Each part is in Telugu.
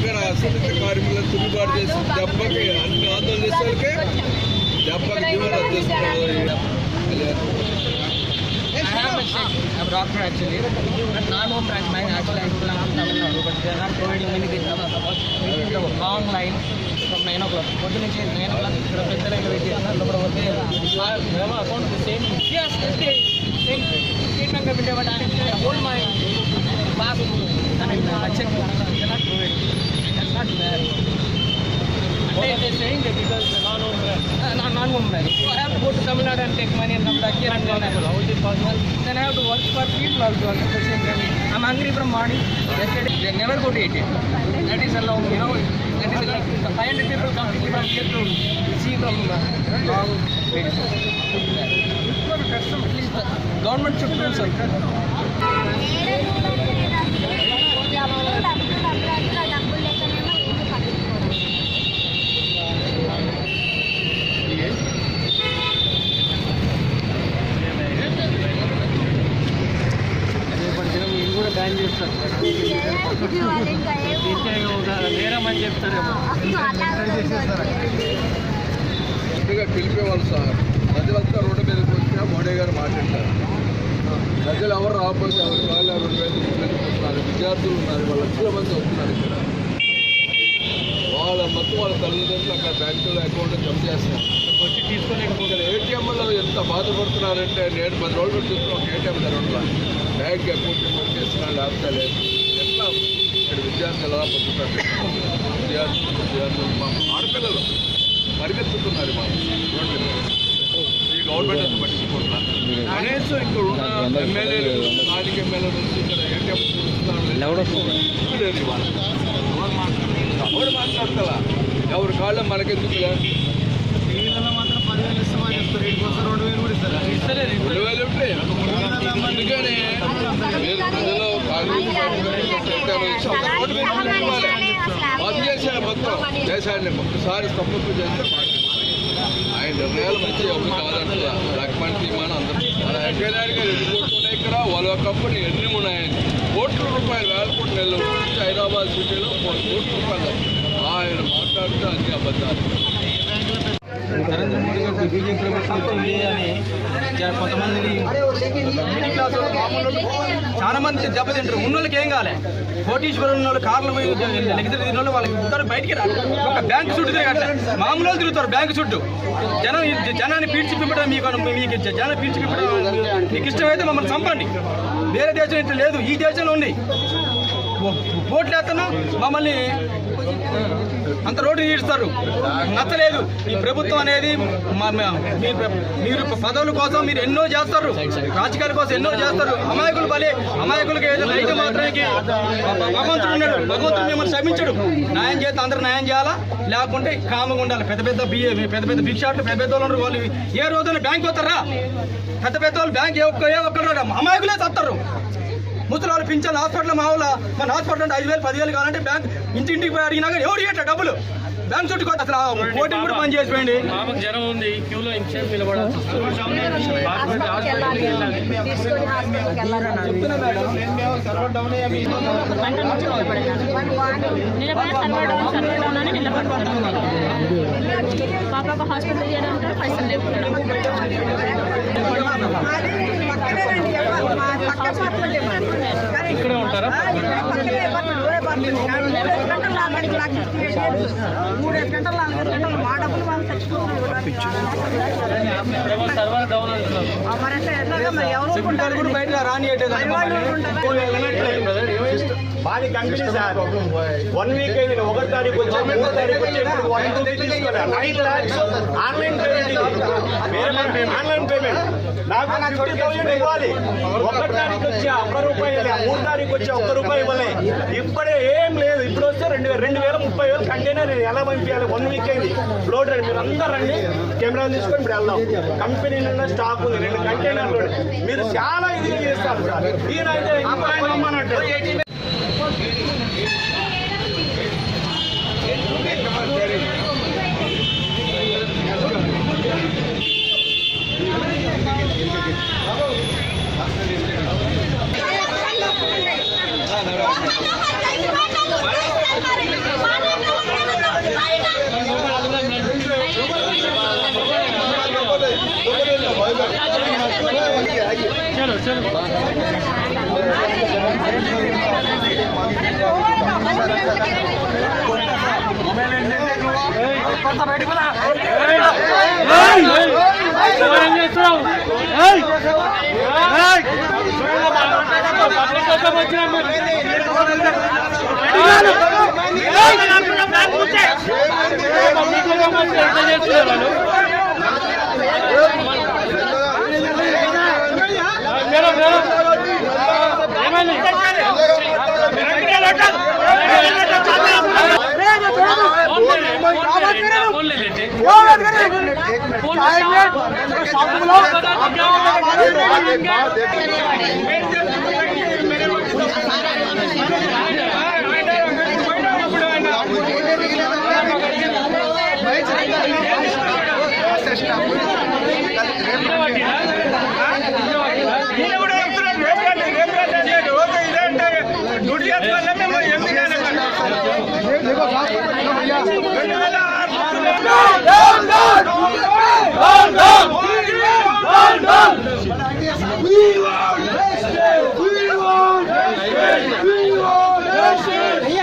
దగ్గర అసంఘటిత కార్మికులను తిరుగుబాటు చేసి దెబ్బకి అన్ని ఆందోళన చేసేవాళ్ళకే దెబ్బకి జీవనం అర్థిస్తున్నారు. I'm a doctor actually, but non-home branch mine actually I belong to Tamil Nadu, but they are not providing any business at all. Waiting the long line from 9 o'clock. పొద్దు నుంచి 9 o'clock ఇక్కడ పెద్ద లైన్ వెయిట్ చేస్తున్నారు. లోపల పోతే మేము account same yes same treatment committee but I hold my pass and I check they not provide. That's not fair. They are saying that because the non-home branch. Non-home branch. So I have to go to Tamil Nadu and take money and come back here and then how is it possible? Then I have to work for people also at the same time. I'm hungry from morning. Yesterday they never go to eat it. That is allowed, you know. That is allowed. 500 people come from here to see from long ways. Please, government should do something. Ban చేస్తారు నేరమని చెప్తారేమో గట్టిగా పిలిపేవాళ్ళు సార్. ప్రజలంతా రోడ్డు మీదకి వచ్చినా మోడీ గారు మాట్లాడతారు. ప్రజలు ఎవరు రాకపోతే ఎవరి వాళ్ళు రోడ్డు మీద వెళ్ళిపోతున్నారు. విద్యార్థులు ఉన్నారు, వాళ్ళు లక్షల మంది వస్తున్నారు. ఇక్కడ వాళ్ళ మొత్తం వాళ్ళ తల్లిదండ్రులు అక్కడ బ్యాంకులో అకౌంట్లో జమ చేస్తున్నారు. వచ్చి తీసుకోలేకపోతే ఏటీఎంలో ఎంత బాధపడుతున్నారంటే నేను 10 రోజులు చూస్తున్నా ఒక ఏటీఎం జరగట్లా. బ్యాంక్ అకౌంట్ నెంబర్ చేస్తున్నా లేకపోతే లేదు. ఎట్లా ఇక్కడ విద్యార్థులు ఎలా పొందుతారు? విద్యార్థులు మా ఆడపిల్లలు పరిగెత్తుతున్నారు. మా రోడ్ల మీద ఈ గవర్నమెంట్ అంతా పట్టించుకుంటున్నారు. కనీసం ఇక్కడ ఉన్న ఎమ్మెల్యేలు స్థానిక ఎమ్మెల్యే నుంచి ఇక్కడ ఏటీఎం చూస్తున్నారు. ఎవరు మాట్లాడతా ఎవరి కాళ్ళ మనకెందుకులే. మాత్రం 10,000 ఇస్తామని చెప్తారు. 2,000 కూడా ఇస్తారు. ఇస్తలేదు. 2,000 ఉంటాయి. అందుకని మీరు ప్రజలు బంద్ చేశాడు మొత్తం దేశాన్ని ఒక్కసారి స్తంభకు చేస్తే ఆయన నిర్ణయాలు మంచి ఎవరు కాదంటారా. లక్ష్మణ్ తీమాన అందరూ అలా ఎక్కడానికి 2 కోట్లు ఉన్నాయి. ఇక్కడ వాళ్ళ కంపెనీ ఎన్ని ఉన్నాయని కోట్ల రూపాయలు, వేల కోట్ల నెలలు హైదరాబాద్ సిటీలో 1 కోట్ల రూపాయలు ఆయన మాట్లాడుతూ అన్ని అబద్ధాలు. నరేంద్ర మోడీ గారు బీజేపీ ప్రభుత్వం వచ్చింది అని కొంతమందిని మిడిల్ క్లాస్ చాలా మంది దెబ్బతింటారు. ఉన్నోళ్ళకి ఏం కాలే. కోటీశ్వరం ఉన్న వాళ్ళు కార్లు పోయి లెగ్గిన వాళ్ళు వాళ్ళకి ఇద్దరు బయటికి రాదు. ఒక బ్యాంకు చుట్టూ తిరగట్లే. మామూలు తిరుగుతారు బ్యాంకు చుట్టూ. జనాన్ని పీల్చిపిప్పడం మీకు జనాన్ని పీల్చిపిప్పడం మీకు ఇష్టమైతే మమ్మల్ని చంపండి. వేరే దేశం ఇట్లా లేదు, ఈ దేశంలో ఉంది. ఓట్లు వేస్తాను మమ్మల్ని అంత రోడ్డు తీస్తారు. నచ్చలేదు ఈ ప్రభుత్వం అనేది. మీరు పదవుల కోసం మీరు ఎన్నో చేస్తారు, రాజకీయాల కోసం ఎన్నో చేస్తారు. అమాయకులు బలే అమాయకులకి ఏదైనా అయితే మాత్రానికి భగవంతుడు ఉన్నాడు. భగవంతుడు మిమ్మల్ని క్షమించడు. న్యాయం చేస్తే అందరూ న్యాయం చేయాలా, లేకుంటే కామంగా ఉండాలి. పెద్ద పెద్ద భిక్షాట్లు పెద్ద పెద్ద వాళ్ళు వాళ్ళు ఏ రోజున బ్యాంక్ వస్తారా? పెద్ద పెద్ద వాళ్ళు బ్యాంక్ ఏ ఒక్కరు అమాయకులే చస్తారు. ముసలి వాళ్ళు పింఛన్ హాస్పిటల్ మన హాస్పిటల్ అంటే 5,000 10,000 కావాలంటే బ్యాంక్ ఇంటింటికి పోయి అడిగినా కానీ ఎవరు ఇట్లా డబ్బులు బ్యాంక్ చుట్టూ అసలు ఓటింగ్ కూడా పని చేసిపోయింది. జ్వరం ఉంది, క్యూలో ఇన్సూరెన్స్ నిలబడాలి. చెప్తున్నా మేడం సర్వర్ డౌన్ పాప హాస్పిటల్ చేయడానికి పైసలు లేకుండా ఇక్కడే ఉంటారా? సర్వర్ డౌన్ సెక్యూరిటీ కూడా బయట రానియట్లేదు. బాగా కంపెనీ సార్ 1 వీక్ అయింది. 1వ తారీఖు వచ్చి 2వ తారీఖు వచ్చి 9 lakhs online payment. Online payment నాకు 50,000 ఇవ్వాలి. 1వ తారీఖు వచ్చి 1 రూపాయి, 3వ తారీఖు వచ్చి 1 రూపాయి ఇవ్వలే. ఇప్పుడే ఏం లేదు. ఇప్పుడు వస్తే 2,000 30,000 కంటైనర్ ఎలా పంపించాలి? 1 వీక్ అయింది. లోడ్ రండి, మీరు అందరూ రండి, కెమెరా తీసుకొని ఇప్పుడు వెళ్దాం. కంపెనీ నిన్న స్టాక్ ఉంది, 2 కంటైనర్లు. మీరు చాలా ఇది చేస్తారు సార్. ఈయనైతే అమ్మనంటే Bye.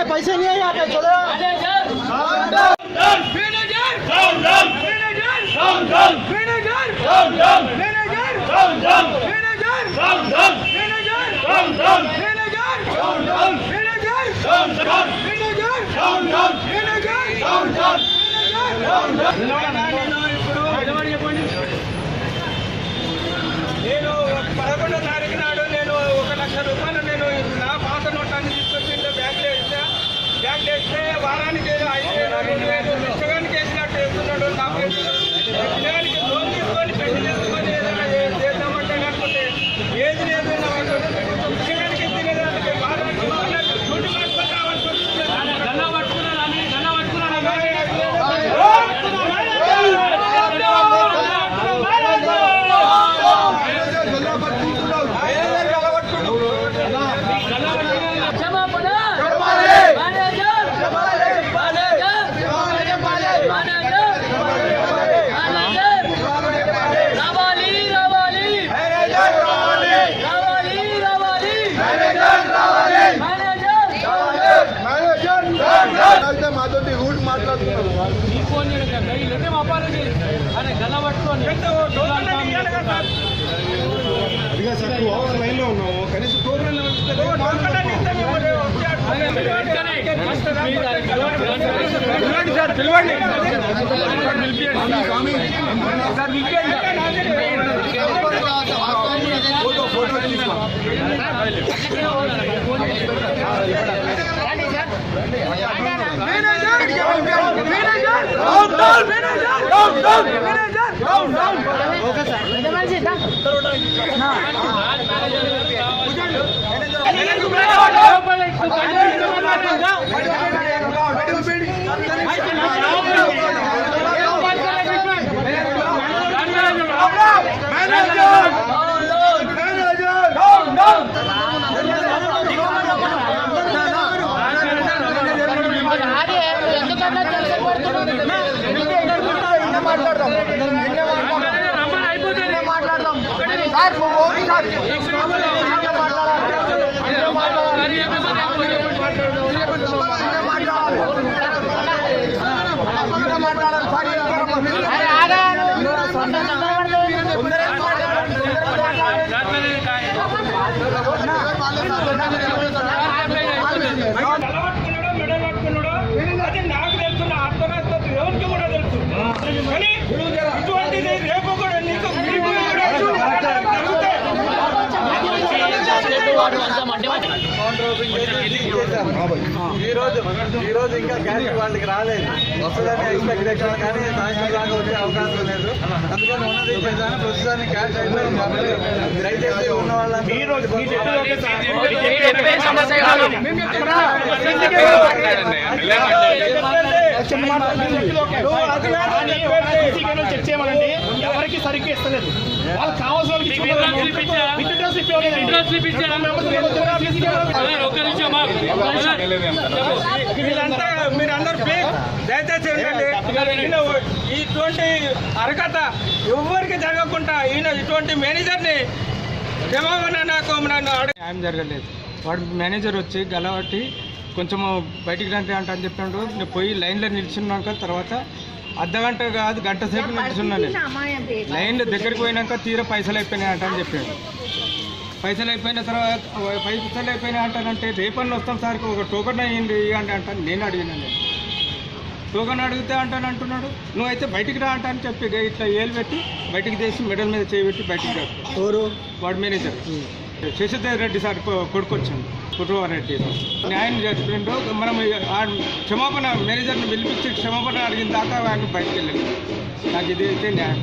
पैसे नहीं है यहाँ पे चलो నేను 11వ తారీఖు నాడు నేను 1 లక్ష రూపాయలు నేను నా పాత నోటాన్ని తీసుకొచ్చి బ్యాంక్ వేస్తే వారానికి 5,000 పుస్తకానికి వేసినట్టు వేస్తున్నాడు. నా పిల్లలకి లోన్ తీసుకొని పెళ్లి చేసుకొని ఏదైనా చేద్దామంటే లేకపోతే ఏది లేదు పుస్తకానికి ఎత్తినదానికి వారానికి డ్యూటీ మార్చుకొని రావాల్సి వస్తుంది. మాతోటి రూట్ మాట్లాడుతున్నారు లైన్ లో ఉన్నాము కనీసం అది నాకు తెలుసు, నా అర్థరాత్రి ఎవరికి కూడా తెలుసు. కానీ ఇటువంటిది రేపు కూడా నీకు ఈ రోజు ఇంకా గ్యాస్ వాళ్ళకి రాలేదు, వస్తుందని ఎక్స్పెక్ట్ చేశాను కానీ సాయంత్రం దాకా వచ్చే అవకాశం లేదు. అందుకని ఉన్నది చేశాను. ప్రస్తుతానికి క్యాష్ అయిపోయింది కాబట్టి దయచేసి ఉన్న వాళ్ళందరూ చెక్ చేయమనండి. ఎవరికి సరిగ్గా ఇస్తలేదు, వాళ్ళకి కావాల్సిన మీరందరూ దయచేసి ఏంటంటే ఇటువంటి అరకత ఎవరికి జరగకుండా ఈయన ఇటువంటి మేనేజర్ని క్షమాపణ నాకు నన్ను న్యాయం జరగలేదు. వాడు మేనేజర్ వచ్చి గలవట్టి కొంచెం బయటికి రండి అని చెప్పాడు. నేను పోయి లైన్లో నిల్చున్నాక తర్వాత అర్ధగంట కాదు గంట సేపు నిల్చున్నాను. నేను లైన్లో దగ్గరికి పోయినాక తీరా పైసలు అయిపోయినాయి అని చెప్పాడు. పైసలు అయిపోయిన తర్వాత పైసలు అయిపోయినాయి అంటానంటే రేపన్న వస్తాం సార్ ఒక టోకన్ అయ్యింది ఇవ్వండి అంటాను. నేను అడిగినాను. టోకన్ అడిగితే అంటున్నాడు నువ్వైతే బయటికి రా అంటాను చెప్పి ఇట్లా ఏలు పెట్టి బయటికి చేసి మెడల్ మీద చేయబెట్టి బయటికి రా. ఎవరు వాడు మేనేజర్ శశిధర్ రెడ్డి సార్ కొడుకొచ్చాడు. కుటుంబ రెడ్డి న్యాయం చెప్పిండు. మనం క్షమాపణ మేనేజర్ని పిలిపించి క్షమాపణ అడిగిన దాకా వాడిని బయటకు వెళ్ళాడు. నాకు ఇది అయితే న్యాయం.